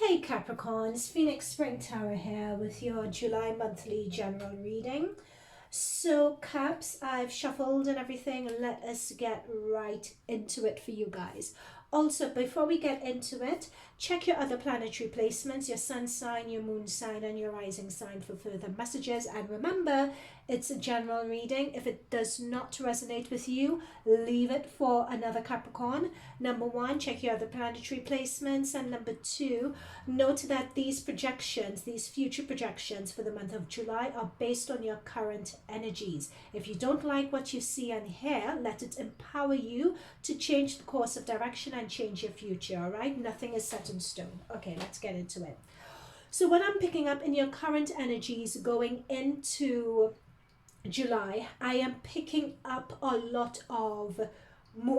Hey Capricorn, it's Phoenix Spring Tarot here with your July monthly general reading. So Caps, I've shuffled and everything. Let us get right into it for you guys. Also, before we get into it, check your other planetary placements, your sun sign, your moon sign, and your rising sign for further messages. And remember, it's a general reading. If it does not resonate with you, leave it for another Capricorn. Number one, check your other planetary placements. And number two, note that these projections, these future projections for the month of July are based on your current energies. If you don't like what you see and hear, let it empower you to change the course of direction and change your future, all right? Nothing is set in stone. Okay, let's get into it. So what I'm picking up in your current energies going into July, I am picking up a lot of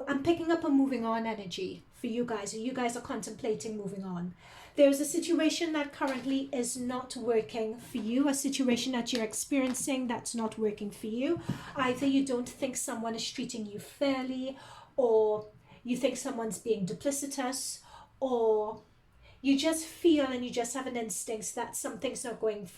I'm picking up a moving on energy for you guys. You guys are contemplating moving on. There's a situation that currently is not working for you, a situation that you're experiencing that's not working for you. Either you don't think someone is treating you fairly, or you think someone's being duplicitous, or you just feel and you just have an instinct that something's not going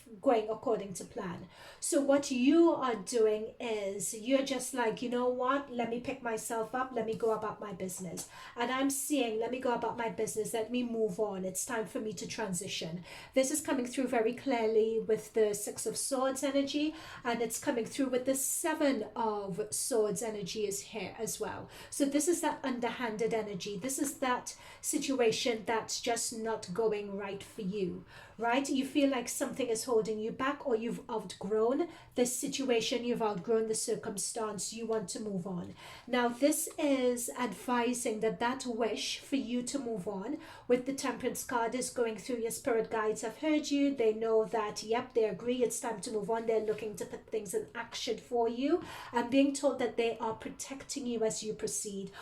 according to plan. So what you are doing is you're just like, you know what, let me pick myself up, let me go about my business. And I'm seeing, let me go about my business, let me move on, it's time for me to transition. This is coming through very clearly with the Six of Swords energy, and it's coming through with the Seven of Swords energy is here as well. So this is that underhanded energy. This is that situation that's just not going right for you, right? You feel like something is holding you back, or you've outgrown this situation, you've outgrown the circumstance, you want to move on. Now this is advising that wish for you to move on with the Temperance card is going through. Your spirit guides have heard you. They know that, yep, they agree it's time to move on. They're looking to put things in action for you. I'm being told that they are protecting you as you proceed.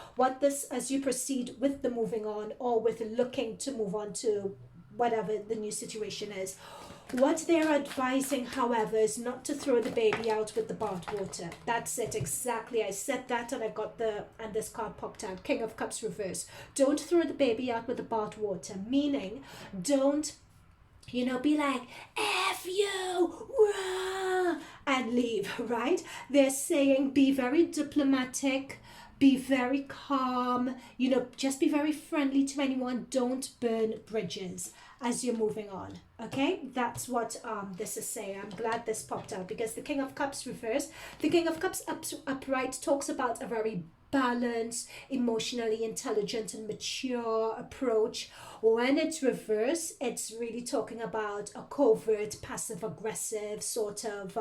As you proceed with the moving on, or with looking to move on to whatever the new situation is. What they're advising, however, is not to throw the baby out with the bathwater. That's it, exactly. I said that, and I got and this card popped out. King of Cups reverse. Don't throw the baby out with the bathwater, meaning don't, be like, F you, rah, and leave, right? They're saying be very diplomatic, be very calm, just be very friendly to anyone. Don't burn bridges as you're moving on. Okay, that's what this is saying. I'm glad this popped out, because the King of Cups reverse, the King of Cups upright talks about a very balanced, emotionally intelligent and mature approach. When it's reverse, it's really talking about a covert, passive aggressive sort of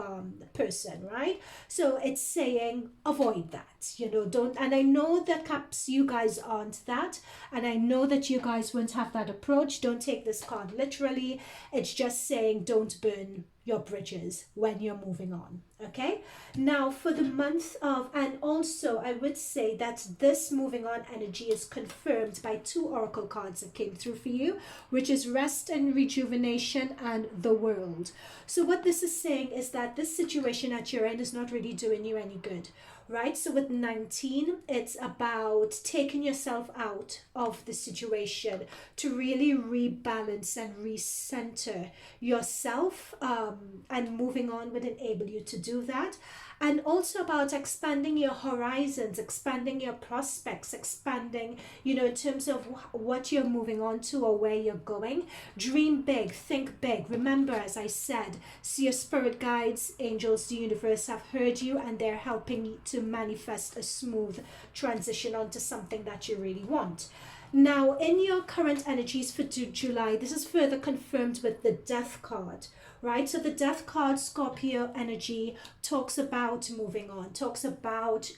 person, right? So it's saying avoid that, don't. And I know that Caps, you guys aren't that, and I know that you guys won't have that approach. Don't take this card literally. It's just saying don't burn your bridges when you're moving on. Okay, now for the month of, and also I would say that this moving on energy is confirmed by two oracle cards that came through for you, which is rest and rejuvenation and the world. So what this is saying is that this situation that you're in is not really doing you any good, right? So with 19, it's about taking yourself out of the situation to really rebalance and recenter yourself, and moving on would enable you to do that. And also about expanding your horizons, expanding your prospects, expanding, in terms of what you're moving on to or where you're going. Dream big, think big. Remember, as I said, see your spirit guides, angels, the universe have heard you, and they're helping you to manifest a smooth transition onto something that you really want. Now, in your current energies for July, this is further confirmed with the Death card, right? So the Death card, Scorpio energy, talks about moving on, talks about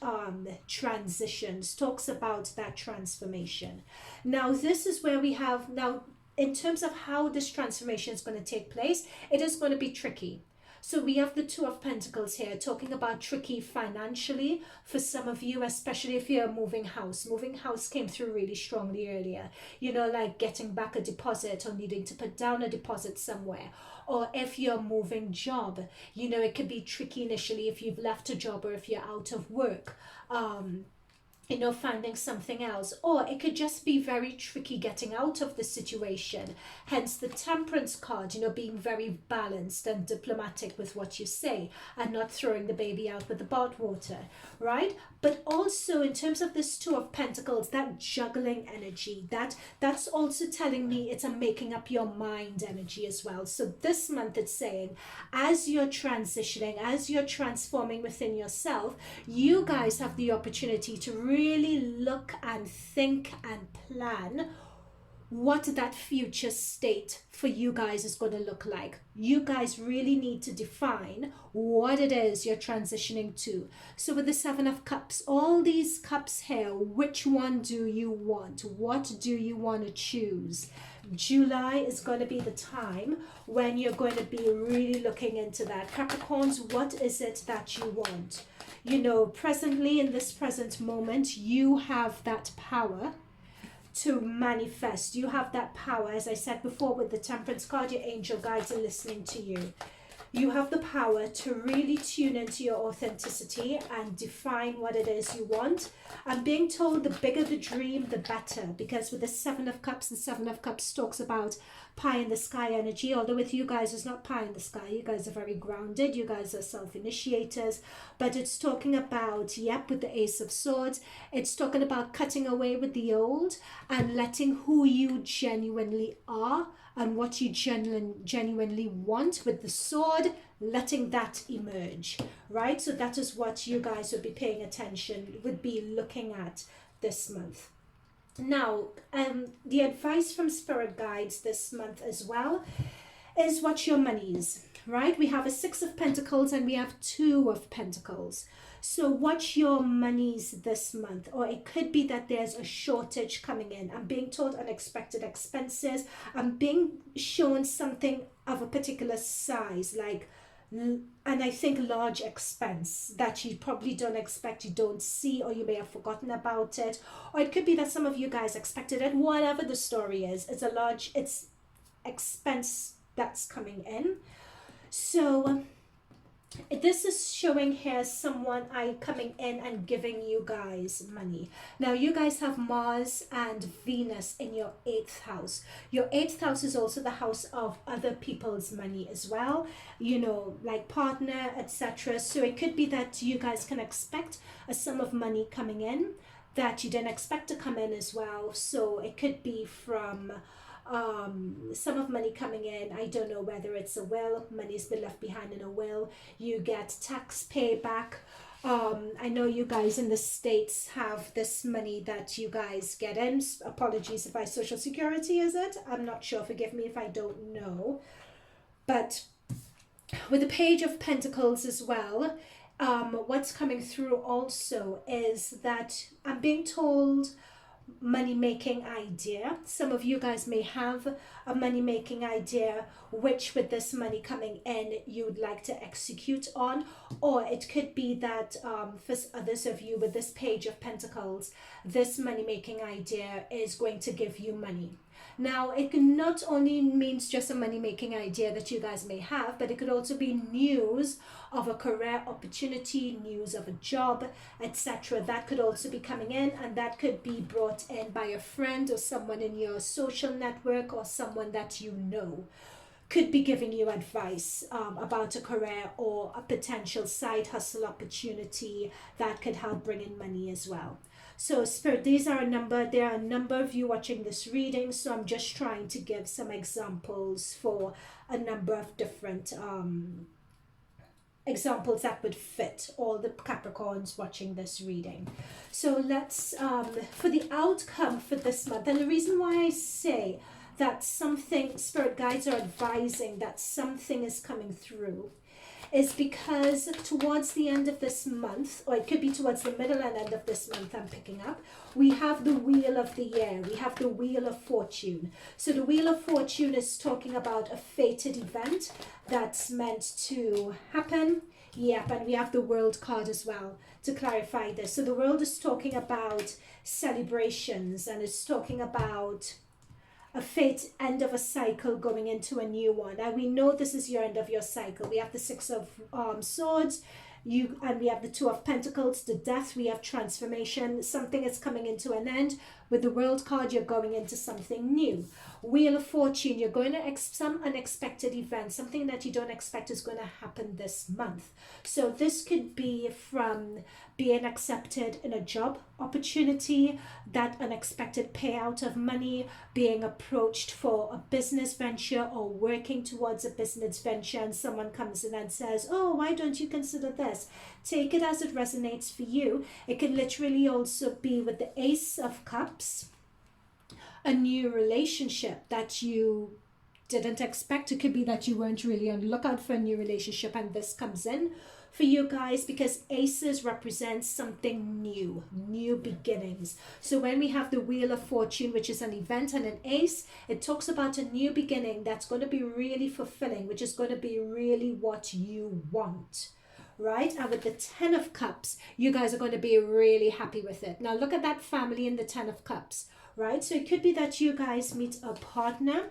transitions, talks about that transformation. Now, this is where we have, now, in terms of how this transformation is going to take place, it is going to be tricky. So we have the Two of Pentacles here, talking about tricky financially for some of you, especially if you're moving house. Moving house came through really strongly earlier, like getting back a deposit or needing to put down a deposit somewhere. Or if you're moving job, it could be tricky initially if you've left a job or if you're out of work. you know, finding something else, or it could just be very tricky getting out of the situation, hence the Temperance card, you know, being very balanced and diplomatic with what you say and not throwing the baby out with the bathwater, right? But also in terms of this Two of Pentacles, that juggling energy, that's also telling me it's a making up your mind energy as well. So this month it's saying, as you're transitioning, as you're transforming within yourself, you guys have the opportunity to really look and think and plan what that future state for you guys is going to look like. You guys really need to define what it is you're transitioning to. So with the Seven of Cups, all these cups here, which one do you want? What do you want to choose? July is going to be the time when you're going to be really looking into that. Capricorns, what is it that you want? You know, presently in this present moment, you have that power to manifest. You have that power, as I said before with the Temperance card, your angel guides are listening to you. You have the power to really tune into your authenticity and define what it is you want. I'm being told the bigger the dream, the better, because with the Seven of Cups, the Seven of Cups talks about pie in the sky energy, although with you guys it's not pie in the sky. You guys are very grounded, you guys are self-initiators, but it's talking about, yep, with the Ace of Swords, it's talking about cutting away with the old and letting who you genuinely are and what you genuinely want with the sword, letting that emerge, right? So that is what you guys would be paying attention, would be looking at this month. Now, the advice from Spirit Guides this month as well is watch your monies, right? We have a Six of Pentacles and we have Two of Pentacles. So watch your monies this month, or it could be that there's a shortage coming in. I'm being told unexpected expenses. I'm being shown something of a particular size, like, and I think large expense that you probably don't expect, you don't see, or you may have forgotten about it. Or it could be that some of you guys expected it. Whatever the story is, it's expense that's coming in. So this is showing here someone coming in and giving you guys money. Now you guys have Mars and Venus in your 8th house. Your 8th house is also the house of other people's money as well, you know, like partner, etc. So it could be that you guys can expect a sum of money coming in that you didn't expect to come in as well. So it could be from sum of money coming in. I don't know whether it's a will, money's been left behind in a will, you get tax payback. I know you guys in the States have this money that you guys get in. Apologies if I Social Security, is it? I'm not sure, forgive me if I don't know. But with the Page of Pentacles as well, what's coming through also is that I'm being told money making idea. Some of you guys may have a money making idea which with this money coming in you would like to execute on, or it could be that for others of you with this Page of Pentacles, this money making idea is going to give you money. Now it not only means just a money making idea that you guys may have, but it could also be news of a career opportunity, news of a job, etc. That could also be coming in, and that could be brought in by a friend or someone in your social network or someone that you know. Could be giving you advice about a career or a potential side hustle opportunity that could help bring in money as well. So Spirit, there are a number of you watching this reading, so I'm just trying to give some examples for a number of different examples that would fit all the Capricorns watching this reading. So let's, for the outcome for this month, and the reason why I say that something, Spirit Guides are advising that something is coming through, is because towards the end of this month, or it could be towards the middle and end of this month, I'm picking up, we have the Wheel of the Year, we have the Wheel of Fortune. So the Wheel of Fortune is talking about a fated event that's meant to happen. Yep, and we have the World card as well to clarify this. So the World is talking about celebrations, and it's talking about a fate, end of a cycle going into a new one. Now we know this is your end of your cycle. We have the Six of Swords. And we have the Two of Pentacles, the death. We have transformation. Something is coming into an end. With the World card, you're going into something new. Wheel of Fortune, you're going to some unexpected event. Something that you don't expect is going to happen this month. So this could be from being accepted in a job opportunity, that unexpected payout of money, being approached for a business venture or working towards a business venture, and someone comes in and says, oh, why don't you consider this? Take it as it resonates for you. It can literally also be with the Ace of Cups, a new relationship that you didn't expect. It could be that you weren't really on the lookout for a new relationship, and this comes in for you guys, because aces represent something new beginnings. So when we have the Wheel of Fortune, which is an event, and an ace, it talks about a new beginning that's going to be really fulfilling, which is going to be really what you want, right? And with the Ten of Cups, you guys are going to be really happy with it. Now look at that family in the Ten of Cups, right? So it could be that you guys meet a partner,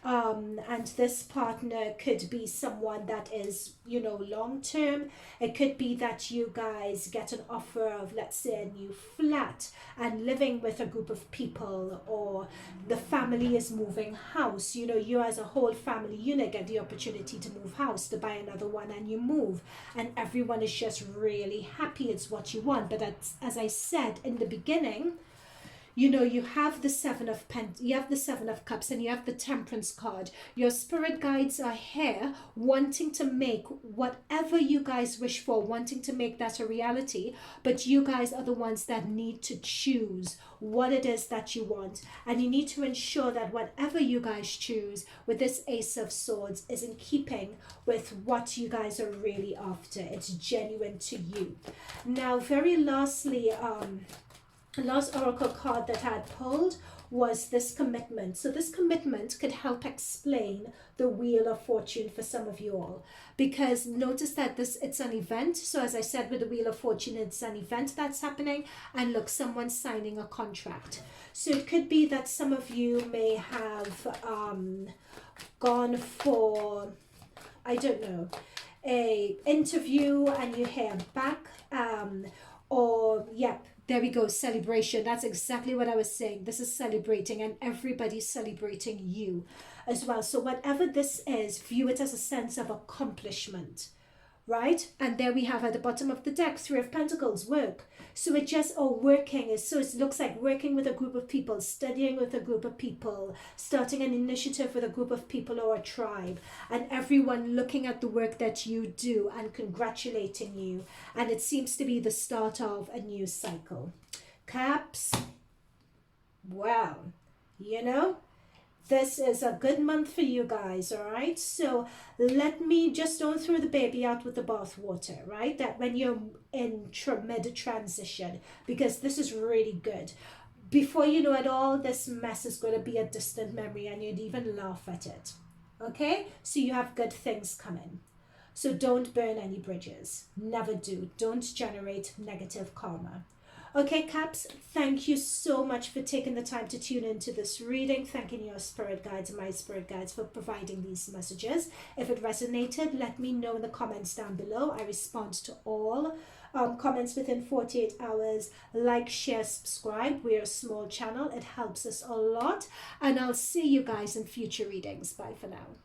and this partner could be someone that is, you know, long term. It could be that you guys get an offer of, let's say, a new flat and living with a group of people, or the family is moving house. You know, you as a whole family unit get the opportunity to move house, to buy another one, and you move, and everyone is just really happy. It's what you want. But as I said in the beginning, you know, you have the Seven of Cups, and you have the Temperance card. Your spirit guides are here wanting to make whatever you guys wish for, wanting to make that a reality. But you guys are the ones that need to choose what it is that you want. And you need to ensure that whatever you guys choose with this Ace of Swords is in keeping with what you guys are really after. It's genuine to you. Now, very lastly, the last oracle card that I had pulled was this commitment. So this commitment could help explain the Wheel of Fortune for some of you all, because notice that it's an event. So as I said, with the Wheel of Fortune, it's an event that's happening, and look, someone's signing a contract. So it could be that some of you may have gone for, I don't know, a interview and you hear back, or yep, there we go, celebration. That's exactly what I was saying. This is celebrating, and everybody's celebrating you as well. So whatever this is, view it as a sense of accomplishment, right? And there we have at the bottom of the deck, Three of Pentacles, work. So it just, working is, so it looks like working with a group of people, studying with a group of people, starting an initiative with a group of people or a tribe, and everyone looking at the work that you do and congratulating you. And it seems to be the start of a new cycle. Caps, well, you know, this is a good month for you guys, all right? So let me just, don't throw the baby out with the bathwater, right? That when you're in mid-transition, because this is really good. Before you know it all, this mess is going to be a distant memory, and you'd even laugh at it, okay? So you have good things coming. So don't burn any bridges. Never do. Don't generate negative karma. Okay, Caps, thank you so much for taking the time to tune into this reading. Thanking your spirit guides and my spirit guides for providing these messages. If it resonated, let me know in the comments down below. I respond to all comments within 48 hours. Like, share, subscribe. We're a small channel. It helps us a lot. And I'll see you guys in future readings. Bye for now.